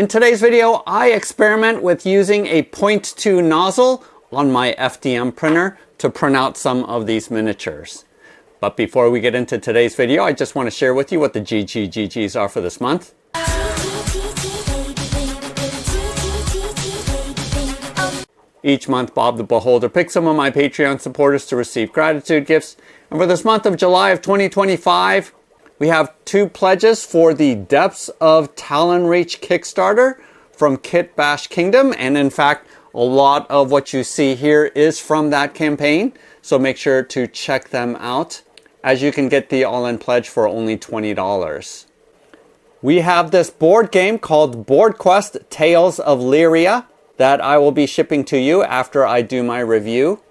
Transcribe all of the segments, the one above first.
In today's video, I experiment with using a 0.2 nozzle on my FDM printer to print out some of these miniatures. But before we get into today's video, I just want to share with you what the GGGGs are for this month. Each month, Bob the Beholder picks some of my Patreon supporters to receive gratitude gifts. And for this month of July of 2025, we have 2 pledges for the Depths of Talonreach Kickstarter from Kit Bash Kingdom. And in fact, a lot of what you see here is from that campaign. So make sure to check them out, as you can get the all-in pledge for only $20. We have this board game called Board Quest Tales of Lyria that I will be shipping to you after I do my review.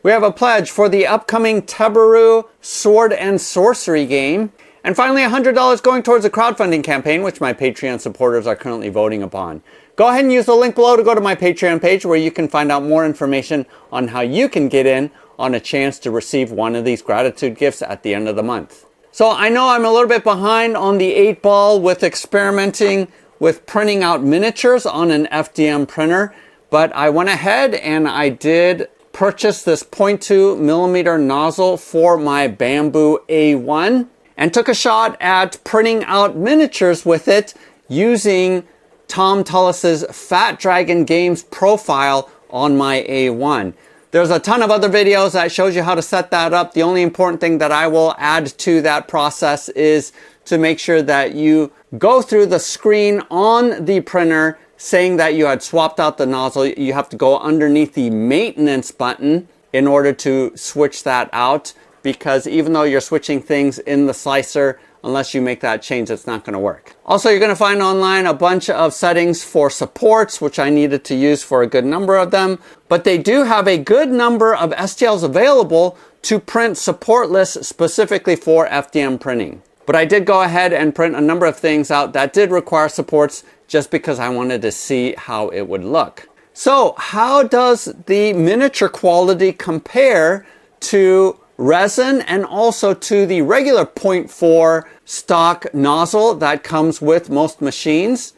We have a pledge for the upcoming Tebaru Sword and Sorcery game. And finally, $100 going towards a crowdfunding campaign, which my Patreon supporters are currently voting upon. Go ahead and use the link below to go to my Patreon page, where you can find out more information on how you can get in on a chance to receive one of these gratitude gifts at the end of the month. So I know I'm a little bit behind on the 8 ball with experimenting with printing out miniatures on an FDM printer, but I went ahead and I did purchase this 0.2 millimeter nozzle for my Bamboo A1 and took a shot at printing out miniatures with it using Tom Tullis's Fat Dragon Games profile on my A1. There's a ton of other videos that shows you how to set that up. The only important thing that I will add to that process is to make sure that you go through the screen on the printer saying that you had swapped out the nozzle. You have to go underneath the maintenance button in order to switch that out, because even though you're switching things in the slicer, unless you make that change, it's not going to work. Also, you're going to find online a bunch of settings for supports, which I needed to use for a good number of them. But they do have a good number of STLs available to print support lists specifically for FDM printing. But I did go ahead and print a number of things out that did require supports just because I wanted to see how it would look. So how does the miniature quality compare to resin and also to the regular 0.4 stock nozzle that comes with most machines?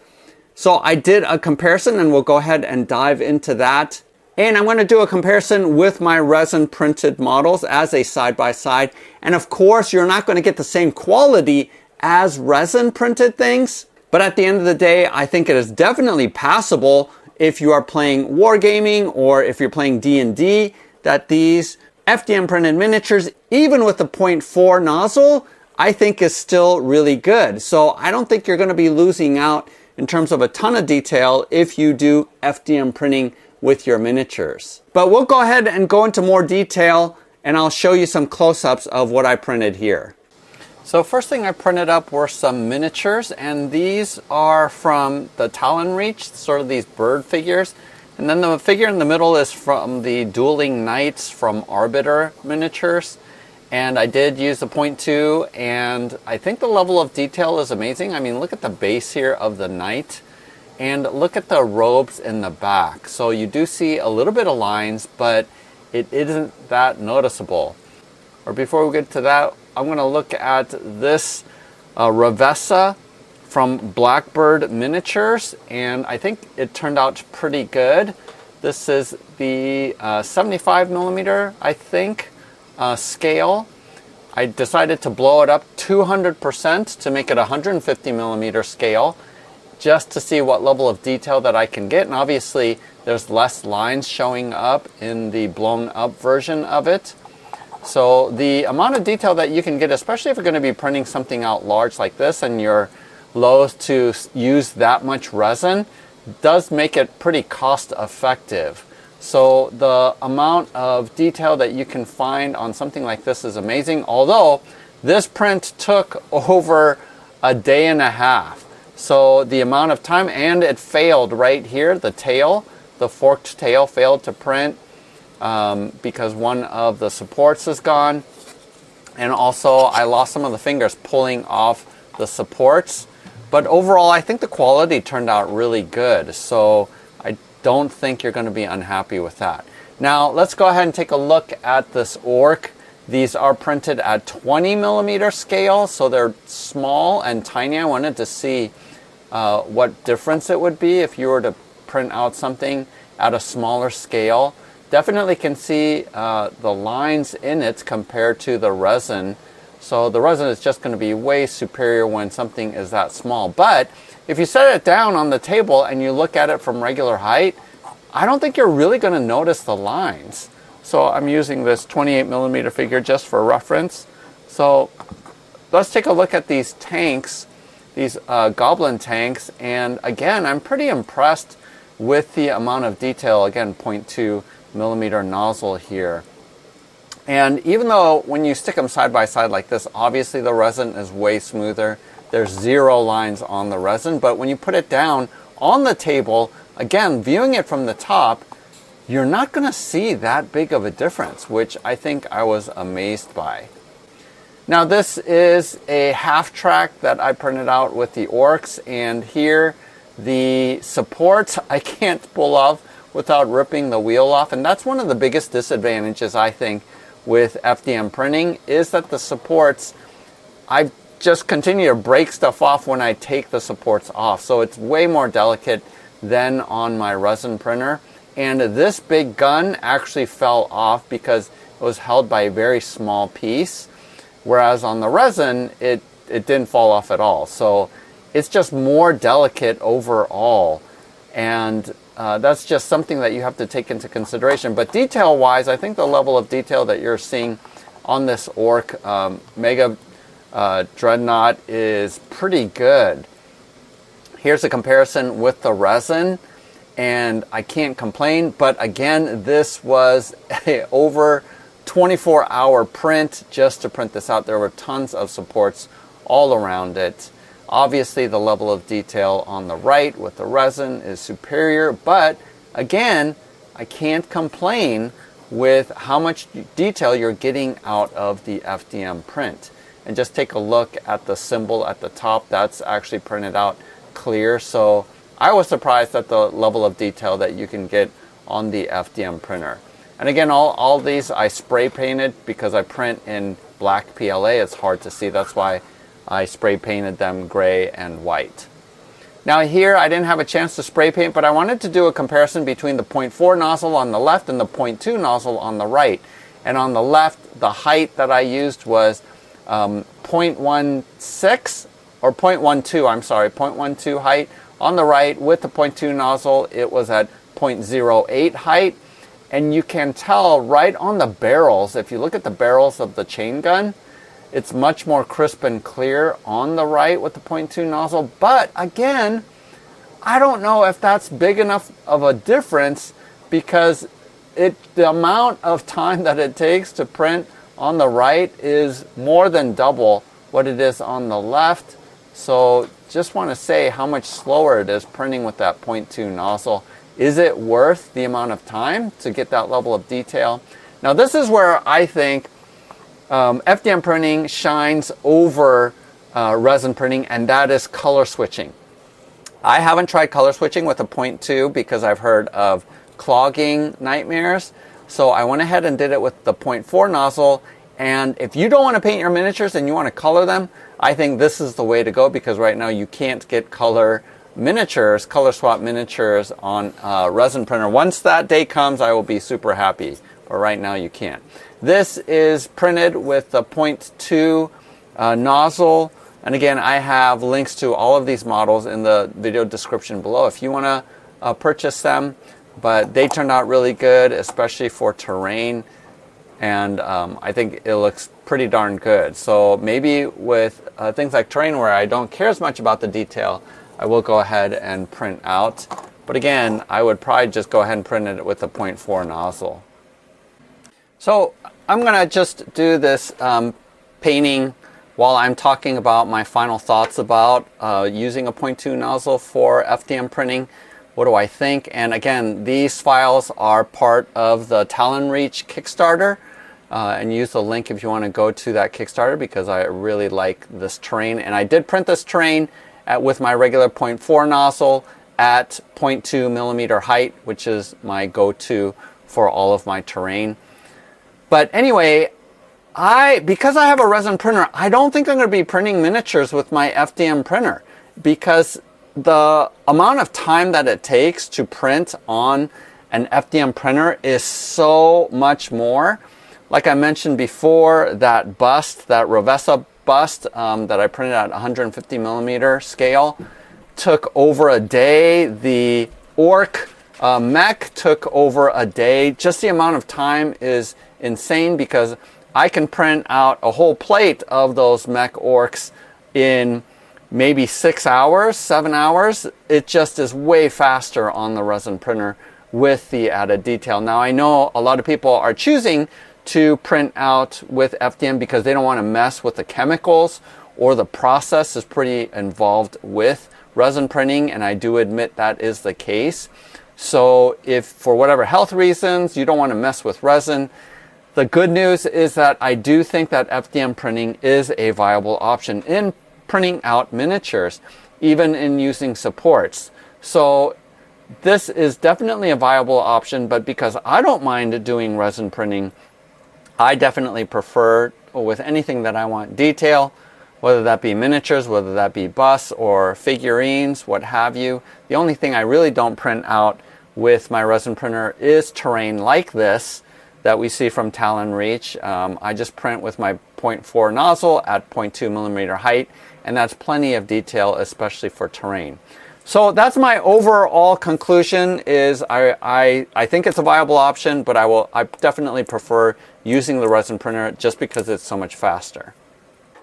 So I did a comparison, and we'll go ahead and dive into that. And I'm going to do a comparison with my resin printed models as a side-by-side. And of course, you're not going to get the same quality as resin printed things. But at the end of the day, I think it is definitely passable if you are playing wargaming or if you're playing D&D, that these FDM printed miniatures, even with the 0.4 nozzle, I think is still really good. So I don't think you're going to be losing out in terms of a ton of detail if you do FDM printing with your miniatures. But we'll go ahead and go into more detail, and I'll show you some close-ups of what I printed here. So first thing I printed up were some miniatures, and these are from the Talonreach, sort of these bird figures. And then the figure in the middle is from the Dueling Knights from Arbiter Miniatures. And I did use the 0.2, and I think the level of detail is amazing. I mean, look at the base here of the knight, and look at the robes in the back. So you do see a little bit of lines, but it isn't that noticeable. Or before we get to that, I'm going to look at this Revessa from Blackbird Miniatures, and I think it turned out pretty good. This is the 75 millimeter, I think, scale. I decided to blow it up 200% to make it 150 millimeter scale, just to see what level of detail that I can get. And obviously, there's less lines showing up in the blown up version of it. So the amount of detail that you can get, especially if you're going to be printing something out large like this and you're loath to use that much resin, does make it pretty cost effective. So the amount of detail that you can find on something like this is amazing, although this print took over a day and a half. So the amount of time, and it failed right here, the tail, the forked tail failed to print because one of the supports is gone. And also I lost some of the fingers pulling off the supports. But overall, I think the quality turned out really good. So I don't think you're going to be unhappy with that. Now let's go ahead and take a look at this orc. These are printed at 20 millimeter scale, so they're small and tiny. I wanted to see what difference it would be if you were to print out something at a smaller scale. Definitely can see the lines in it compared to the resin. So the resin is just going to be way superior when something is that small. But if you set it down on the table and you look at it from regular height, I don't think you're really going to notice the lines. So I'm using this 28mm figure just for reference. So let's take a look at these tanks, these goblin tanks. And again, I'm pretty impressed with the amount of detail. Again, 0.2mm nozzle here. And even though when you stick them side by side like this, obviously the resin is way smoother. There's 0 lines on the resin. But when you put it down on the table, again, viewing it from the top, you're not going to see that big of a difference, which I think I was amazed by. Now this is a half track that I printed out with the Orcs, and here the supports I can't pull off without ripping the wheel off. And that's one of the biggest disadvantages, I think, with FDM printing, is that the supports, I just continue to break stuff off when I take the supports off. So it's way more delicate than on my resin printer. And this big gun actually fell off because it was held by a very small piece. Whereas on the resin, it didn't fall off at all. So it's just more delicate overall. And that's just something that you have to take into consideration. But detail-wise, I think the level of detail that you're seeing on this Orc Mega Dreadnought is pretty good. Here's a comparison with the resin, and I can't complain. But again, this was a over 24-hour print just to print this out. There were tons of supports all around it. Obviously, the level of detail on the right with the resin is superior, but again, I can't complain with how much detail you're getting out of the FDM print. And just take a look at the symbol at the top. That's actually printed out clear. So I was surprised at the level of detail that you can get on the FDM printer. And again, all these I spray painted because I print in black PLA. It's hard to see. That's why I spray painted them gray and white. Now here, I didn't have a chance to spray paint, but I wanted to do a comparison between the 0.4 nozzle on the left and the 0.2 nozzle on the right. And on the left, the height that I used was 0.16 or 0.12, I'm sorry, 0.12 height. On the right, with the 0.2 nozzle, it was at 0.08 height. And you can tell right on the barrels, if you look at the barrels of the chain gun, it's much more crisp and clear on the right with the 0.2 nozzle. But again, I don't know if that's big enough of a difference because the amount of time that it takes to print on the right is more than double what it is on the left. So just want to say how much slower it is printing with that 0.2 nozzle. Is it worth the amount of time to get that level of detail? Now this is where I think FDM printing shines over resin printing, and that is color switching. I haven't tried color switching with a 0.2 because I've heard of clogging nightmares. So I went ahead and did it with the 0.4 nozzle. And if you don't want to paint your miniatures and you want to color them, I think this is the way to go, because right now you can't get color miniatures, color swap miniatures on resin printer. Once that day comes, I will be super happy. But right now you can't. This is printed with the 0.2 nozzle. And again, I have links to all of these models in the video description below if you want to purchase them. But they turned out really good, especially for terrain. And I think it looks pretty darn good. So maybe with things like terrain where I don't care as much about the detail, I will go ahead and print out. But again, I would probably just go ahead and print it with the 0.4 nozzle. So I'm going to just do this painting while I'm talking about my final thoughts about using a 0.2 nozzle for FDM printing. What do I think? And again, these files are part of the Talon Reach Kickstarter. And use the link if you want to go to that Kickstarter, because I really like this terrain. And I did print this terrain with my regular 0.4 nozzle at 0.2 millimeter height, which is my go-to for all of my terrain. But anyway, because I have a resin printer, I don't think I'm going to be printing miniatures with my FDM printer, because the amount of time that it takes to print on an FDM printer is so much more. Like I mentioned before, that bust, that Ravessa bust that I printed at 150 millimeter scale took over a day. The Orc mech took over a day. Just the amount of time is insane because I can print out a whole plate of those mech orcs in maybe 6 hours, 7 hours. It just is way faster on the resin printer with the added detail. Now I know a lot of people are choosing to print out with FDM because they don't want to mess with the chemicals, or the process is pretty involved with resin printing, and I do admit that is the case. So if for whatever health reasons you don't want to mess with resin, the good news is that I do think that FDM printing is a viable option in printing out miniatures, even in using supports. So this is definitely a viable option, but because I don't mind doing resin printing, I definitely prefer, with anything that I want detail, whether that be miniatures, whether that be busts or figurines, what have you. The only thing I really don't print out with my resin printer is terrain like this that we see from Talon Reach. I just print with my 0.4 nozzle at 0.2 millimeter height, and that's plenty of detail, especially for terrain. So that's my overall conclusion, is I think it's a viable option, but I definitely prefer using the resin printer just because it's so much faster.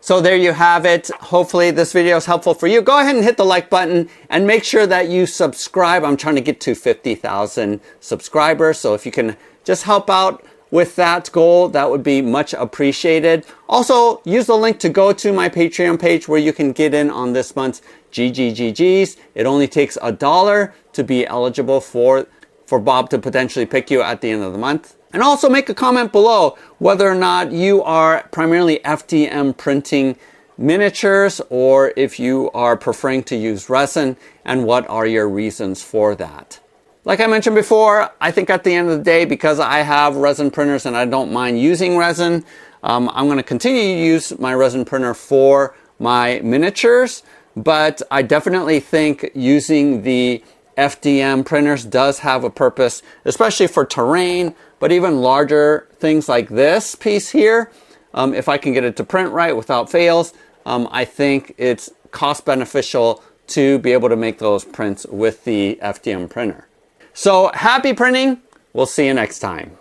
So there you have it. Hopefully this video is helpful for you. Go ahead and hit the like button and make sure that you subscribe. I'm trying to get to 50,000 subscribers. So if you can just help out with that goal, that would be much appreciated. Also, use the link to go to my Patreon page where you can get in on this month's GGGGs. It only takes $1 to be eligible for Bob to potentially pick you at the end of the month. And also make a comment below whether or not you are primarily FDM printing miniatures or if you are preferring to use resin, and what are your reasons for that. Like I mentioned before, I think at the end of the day, because I have resin printers and I don't mind using resin, I'm going to continue to use my resin printer for my miniatures, but I definitely think using the FDM printers does have a purpose, especially for terrain, but even larger things like this piece here. If I can get it to print right without fails, I think it's cost beneficial to be able to make those prints with the FDM printer. So happy printing. We'll see you next time.